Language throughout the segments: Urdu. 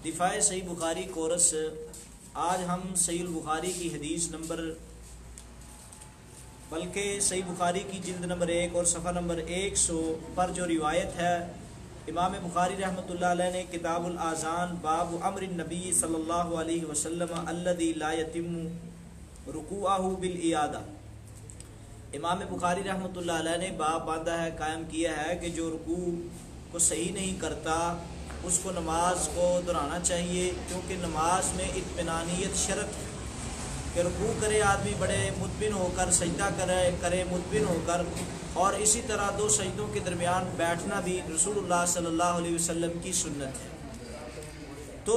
دفاع صحیح بخاری کورس۔ آج ہم صحیح البخاری کی حدیث نمبر بلکہ صحیح بخاری کی جلد نمبر 1 اور صفحہ نمبر 100 پر جو روایت ہے، امام بخاری رحمۃ اللہ علیہ نے کتاب الاذان باب امر النبی صلی اللہ علیہ وسلم الذی لا یتم رکوعہ بالاعادہ، امام بخاری رحمۃ اللہ علیہ نے باب باندھا ہے، قائم کیا ہے کہ جو رکوع کو صحیح نہیں کرتا اس کو نماز کو دہرانا چاہیے، کیونکہ نماز میں اطمینانیت شرط ہے کہ رکوع کرے آدمی بڑے مطمئن ہو کر، سجدہ کرے مطمئن ہو کر، اور اسی طرح دو سجدوں کے درمیان بیٹھنا بھی رسول اللہ صلی اللہ علیہ وسلم کی سنت ہے۔ تو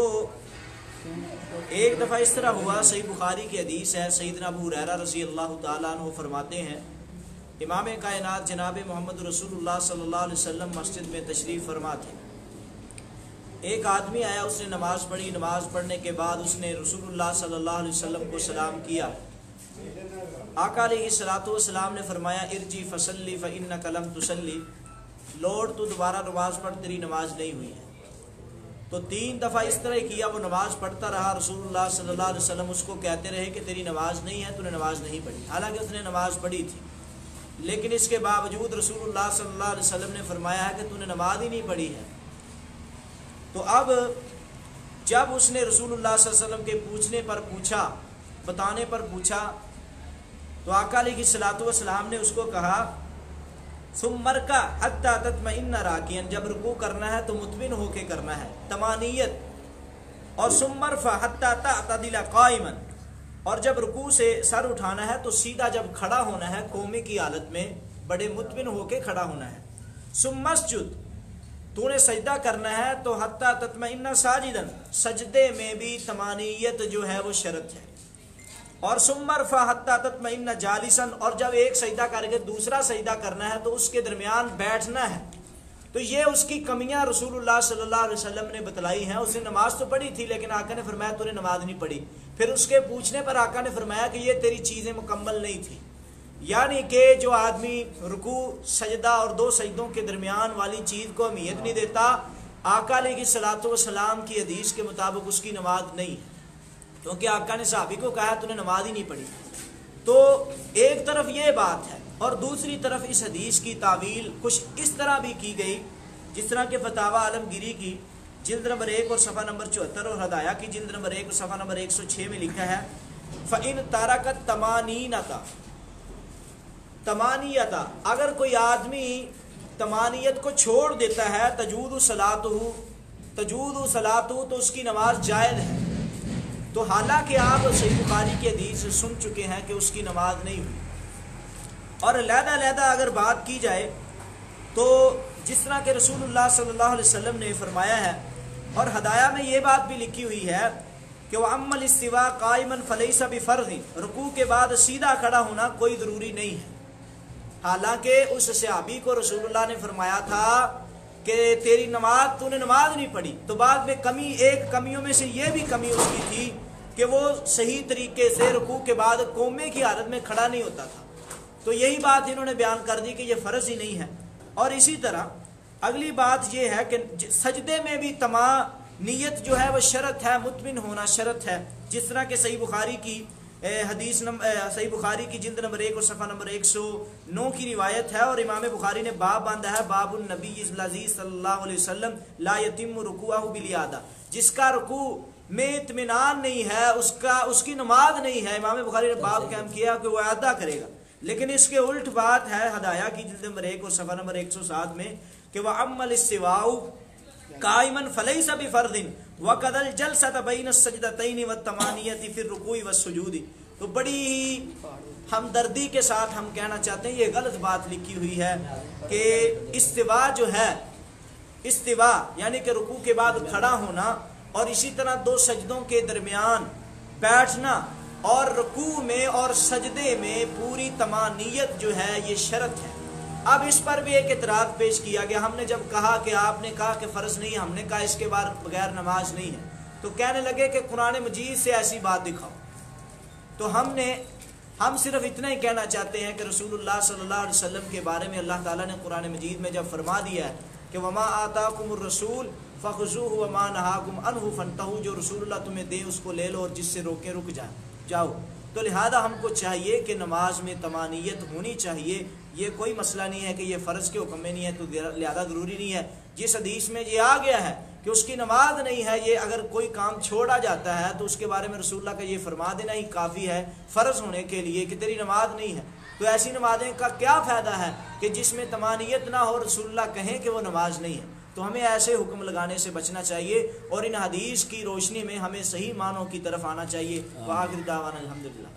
ایک دفعہ اس طرح ہوا، صحیح بخاری کی حدیث ہے، سیدنا ابو ہریرہ رضی اللہ تعالیٰ عنہ فرماتے ہیں امام کائنات جناب محمد رسول اللہ صلی اللہ علیہ وسلم مسجد میں تشریف فرما تھے۔ ایک آدمی آیا، اس نے نماز پڑھی، نماز پڑھنے کے بعد اس نے رسول اللہ صلی اللہ علیہ وسلم کو سلام کیا۔ آقا علیہ الصلوۃ والسلام نے فرمایا ارجی فصلی فانک لم تصلی، لوٹ تو دوبارہ نماز پڑھ، تیری نماز نہیں ہوئی ہے۔ تو 3 دفعہ اس طرح کیا، وہ نماز پڑھتا رہا، رسول اللہ صلی اللہ علیہ وسلم اس کو کہتے رہے کہ تیری نماز نہیں ہے، تو نے نماز نہیں پڑھی، حالانکہ اس نے نماز پڑھی تھی، لیکن اس کے باوجود رسول اللہ صلی اللہ علیہ وسلم نے فرمایا ہے کہ تو نے نماز ہی نہیں پڑھی ہے۔ تو اب جب اس نے رسول اللہ صلی اللہ علیہ وسلم کے پوچھنے پر پوچھا، بتانے پر پوچھا، تو آقا علیہ الصلوۃ والسلام نے اس کو کہا ثم ارکع حتی تطمئن راکعا، جب رکوع کرنا ہے تو مطمئن ہو کے کرنا ہے، طمانینت، اور ثم ارفع حتی تعتدل قائما، اور جب رکوع سے سر اٹھانا ہے تو سیدھا جب کھڑا ہونا ہے قومی کی حالت میں بڑے مطمئن ہو کے کھڑا ہونا ہے۔ ثم اسجد، تو نے سجدہ کرنا ہے تو حتی تطمئن ساجدا، سجدے میں بھی طمانینت جو ہے وہ شرط ہے، اور ثم ارفع حتی تطمئن جالسا، اور جب ایک سجدہ کر کے دوسرا سجدہ کرنا ہے تو اس کے درمیان بیٹھنا ہے۔ تو یہ اس کی کمیاں رسول اللہ صلی اللہ علیہ وسلم نے بتلائی ہیں۔ اس نے نماز تو پڑھی تھی لیکن آقا نے فرمایا تو نے نماز نہیں پڑھی۔ پھر اس کے پوچھنے پر آقا نے فرمایا کہ یہ تیری چیزیں مکمل نہیں تھی، یعنی کہ جو آدمی رکوع سجدہ اور 2 سجدوں کے درمیان والی چیز کو اہمیت نہیں دیتا، آقا علیہ الصلوۃ والسلام کی حدیث کے مطابق اس کی نماز نہیں ہے، کیونکہ آقا نے صحابی کو کہا تو نے نماز ہی نہیں پڑھی۔ تو ایک طرف یہ بات ہے، اور دوسری طرف اس حدیث کی تعویل کچھ اس طرح بھی کی گئی، جس طرح کہ فتاوی عالمگیری کی جلد نمبر 1 اور صفحہ نمبر 74 اور ہدایہ کی جلد نمبر 1 اور صفحہ نمبر 106 میں لکھا ہے فَإِن تَرَكَ تَمَانِيَةَ، اگر کوئی آدمی تمانیت کو چھوڑ دیتا ہے تجود صلاتہ، تو اس کی نماز جائز ہے۔ تو حالانکہ آپ صحیح بخاری کی حدیث سن چکے ہیں کہ اس کی نماز نہیں ہوئی، اور علیحدہ اگر بات کی جائے تو جس طرح کہ رسول اللہ صلی اللہ علیہ وسلم نے فرمایا ہے، اور ہدایہ میں یہ بات بھی لکھی ہوئی ہے کہ وَأَمَّا الِاسْتِوَاءُ قَائِمًا فَلَيْسَ بِفَرْضٍ، رکوع کے بعد سیدھا کھڑا ہونا کوئی ضروری نہیں ہے۔ حالانکہ اس صحابی کو رسول اللہ نے فرمایا تھا کہ تیری نماز، تو نے نماز نہیں پڑھی، تو بعد میں ایک کمیوں میں سے یہ بھی کمی اس کی تھی کہ وہ صحیح طریقے سے رکوع کے بعد قومے کی حالت میں کھڑا نہیں ہوتا تھا۔ تو یہی بات انہوں نے بیان کر دی کہ یہ فرض ہی نہیں ہے۔ اور اسی طرح اگلی بات یہ ہے کہ سجدے میں بھی طمانینت جو ہے وہ شرط ہے، مطمئن ہونا شرط ہے، جس طرح کہ صحیح بخاری کی حدیث صحیح بخاری کی جلد نمبر 1 اور صفحہ نمبر 109 کی روایت ہے، اور امام بخاری نے باب باندھا ہے باب النبی الذی صلی اللہ علیہ وسلم لا یتم رکوعہ بالاعادہ، جس کا رکوع میں اطمینان نہیں ہے اس کی نماز نہیں ہے۔ امام بخاری نے باب قائم کیا کہ وہ اعادہ کرے گا، لیکن اس کے الٹ بات ہے ہدایہ کی جلد نمبر 1 اور صفحہ نمبر 107 میں کہ وَأَمَّا الِاسْتِوَاءُ قَائِمًا فَلَيْسَ بِفَرْضٍ وَقَدَ الْجَلْسَةَ بَيْنَ السَّجْدَتَيْنِ وَالتَّمَانِيَةِ فِي الرُّكُوعِ وَالسُّجُودِ۔ تو بڑی ہی ہمدردی کے ساتھ ہم کہنا چاہتے ہیں یہ غلط بات لکھی ہوئی ہے کہ استوا جو ہے، استوا یعنی کہ رکوع کے بعد کھڑا ہونا، اور اسی طرح 2 سجدوں کے درمیان بیٹھنا، اور رکوع میں اور سجدے میں پوری طمانینت جو ہے یہ شرط ہے۔ اب اس پر بھی ایک اعتراض پیش کیا گیا، ہم نے جب کہا کہ آپ نے کہا کہ فرض نہیں ہے، ہم نے کہا اس کے بعد بغیر نماز نہیں ہے، تو کہنے لگے کہ قرآن مجید سے ایسی بات دکھاؤ۔ تو ہم صرف اتنا ہی کہنا چاہتے ہیں کہ رسول اللہ صلی اللہ علیہ وسلم کے بارے میں اللہ تعالیٰ نے قرآن مجید میں جب فرما دیا ہے کہ وما آتاکم الرسول فخذوہ وما نہاکم عنہ فانتہوا، جو رسول اللہ تمہیں دے اس کو لے لو اور جس سے روکیں رک جاؤ۔ تو لہذا ہم کو چاہیے کہ نماز میں طمانینت ہونی چاہیے۔ یہ کوئی مسئلہ نہیں ہے کہ یہ فرض کے حکم میں نہیں ہے تو لہذا ضروری نہیں ہے۔ جس حدیث میں یہ آ گیا ہے کہ اس کی نماز نہیں ہے، یہ اگر کوئی کام چھوڑا جاتا ہے تو اس کے بارے میں رسول اللہ کا یہ فرما دینا ہی کافی ہے فرض ہونے کے لیے کہ تیری نماز نہیں ہے۔ تو ایسی نمازیں کا کیا فائدہ ہے کہ جس میں طمانینت نہ ہو، رسول اللہ کہیں کہ وہ نماز نہیں ہے۔ تو ہمیں ایسے حکم لگانے سے بچنا چاہیے اور ان حدیث کی روشنی میں ہمیں صحیح معنوں کی طرف آنا چاہیے۔ وآخر دعوانا الحمدللہ۔